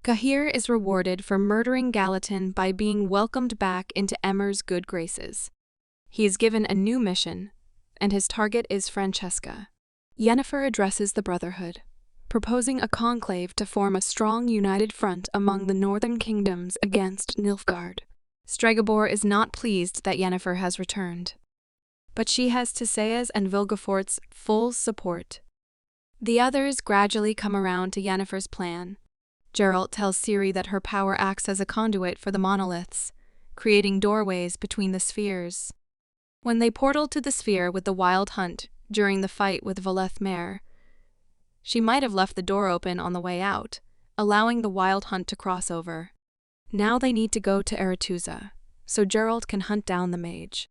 Cahir is rewarded for murdering Gallatin by being welcomed back into Emmer's good graces. He is given a new mission, and his target is Francesca. Yennefer addresses the Brotherhood, proposing a conclave to form a strong united front among the northern kingdoms against Nilfgaard. Stregobor is not pleased that Yennefer has returned, but she has Tissaia's and Vilgefortz's full support. The others gradually come around to Yennefer's plan. Geralt tells Ciri that her power acts as a conduit for the monoliths, creating doorways between the spheres. When they portaled to the sphere with the Wild Hunt during the fight with Valeth Mare, she might have left the door open on the way out, allowing the Wild Hunt to cross over. Now they need to go to Aretuza, so Geralt can hunt down the mage.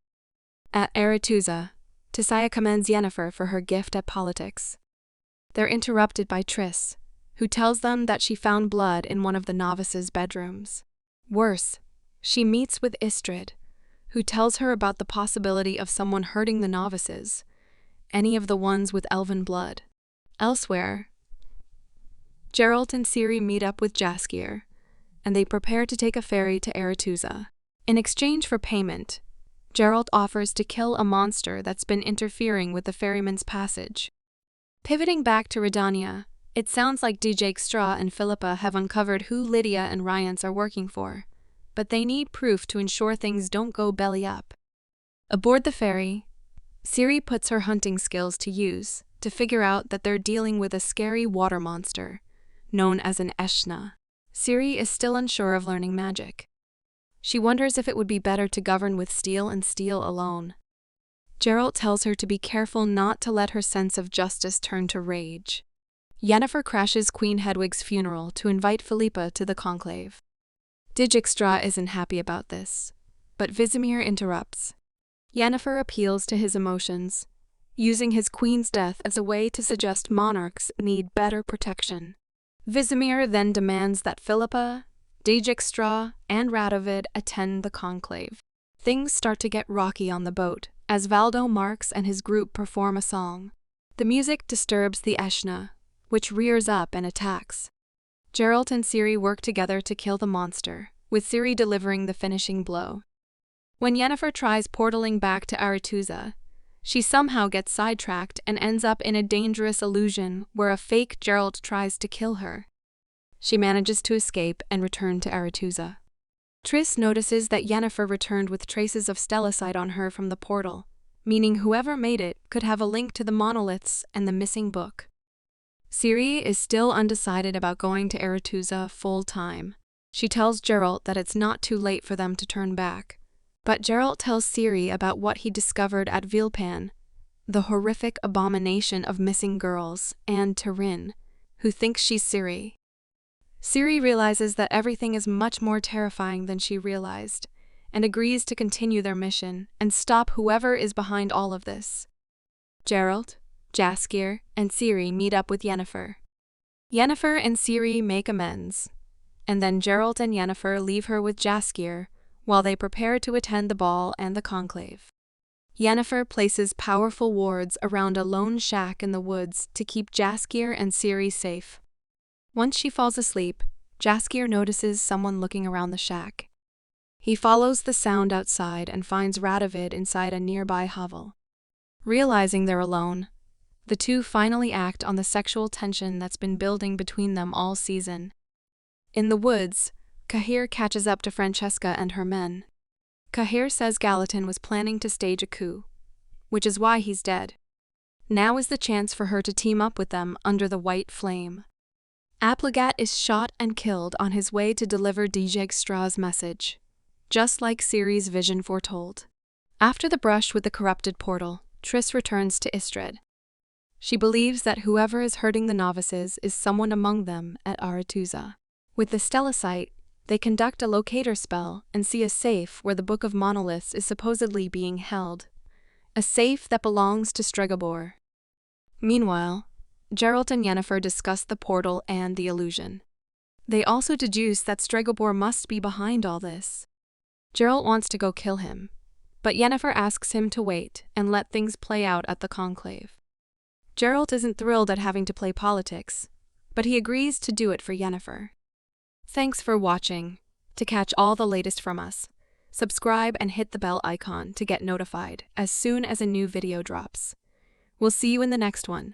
At Aretuza, Tissaia commends Yennefer for her gift at politics. They're interrupted by Triss, who tells them that she found blood in one of the novices' bedrooms. Worse, she meets with Istredd, who tells her about the possibility of someone hurting the novices, any of the ones with elven blood. Elsewhere, Geralt and Ciri meet up with Jaskier, and they prepare to take a ferry to Aretuza. In exchange for payment, Geralt offers to kill a monster that's been interfering with the ferryman's passage. Pivoting back to Redania, it sounds like Dijkstra and Philippa have uncovered who Lydia and Rience are working for, but they need proof to ensure things don't go belly up. Aboard the ferry, Ciri puts her hunting skills to use to figure out that they're dealing with a scary water monster, known as an Eshna. Ciri is still unsure of learning magic. She wonders if it would be better to govern with steel and steel alone. Geralt tells her to be careful not to let her sense of justice turn to rage. Yennefer crashes Queen Hedwig's funeral to invite Philippa to the conclave. Dijkstra isn't happy about this, but Vizimir interrupts. Yennefer appeals to his emotions, using his queen's death as a way to suggest monarchs need better protection. Vizimir then demands that Philippa, Dijkstra, and Radovid attend the conclave. Things start to get rocky on the boat as Valdo Marx and his group perform a song. The music disturbs the Eshna, which rears up and attacks. Geralt and Ciri work together to kill the monster, with Ciri delivering the finishing blow. When Yennefer tries portaling back to Aretuza, she somehow gets sidetracked and ends up in a dangerous illusion where a fake Geralt tries to kill her. She manages to escape and return to Aretuza. Triss notices that Yennefer returned with traces of stellacite on her from the portal, meaning whoever made it could have a link to the monoliths and the missing book. Ciri is still undecided about going to Aretuza full-time. She tells Geralt that it's not too late for them to turn back, but Geralt tells Ciri about what he discovered at Vilpan, the horrific abomination of missing girls, and Tyrin, who thinks she's Ciri. Ciri realizes that everything is much more terrifying than she realized, and agrees to continue their mission and stop whoever is behind all of this. Geralt, Jaskier, and Ciri meet up with Yennefer. Yennefer and Ciri make amends, and then Geralt and Yennefer leave her with Jaskier while they prepare to attend the ball and the conclave. Yennefer places powerful wards around a lone shack in the woods to keep Jaskier and Ciri safe. Once she falls asleep, Jaskier notices someone looking around the shack. He follows the sound outside and finds Radovid inside a nearby hovel. Realizing they're alone, the two finally act on the sexual tension that's been building between them all season. In the woods, Cahir catches up to Francesca and her men. Cahir says Gallatin was planning to stage a coup, which is why he's dead. Now is the chance for her to team up with them under the white flame. Aplegat is shot and killed on his way to deliver Dijkstra's message, just like Ciri's vision foretold. After the brush with the corrupted portal, Triss returns to Istredd. She believes that whoever is hurting the novices is someone among them at Aretuza. With the stellacite, they conduct a locator spell and see a safe where the Book of Monoliths is supposedly being held, a safe that belongs to Stregobor. Meanwhile, Geralt and Yennefer discuss the portal and the illusion. They also deduce that Stregobor must be behind all this. Geralt wants to go kill him, but Yennefer asks him to wait and let things play out at the conclave. Geralt isn't thrilled at having to play politics, but he agrees to do it for Yennefer. Thanks for watching. To catch all the latest from us, subscribe and hit the bell icon to get notified as soon as a new video drops. We'll see you in the next one.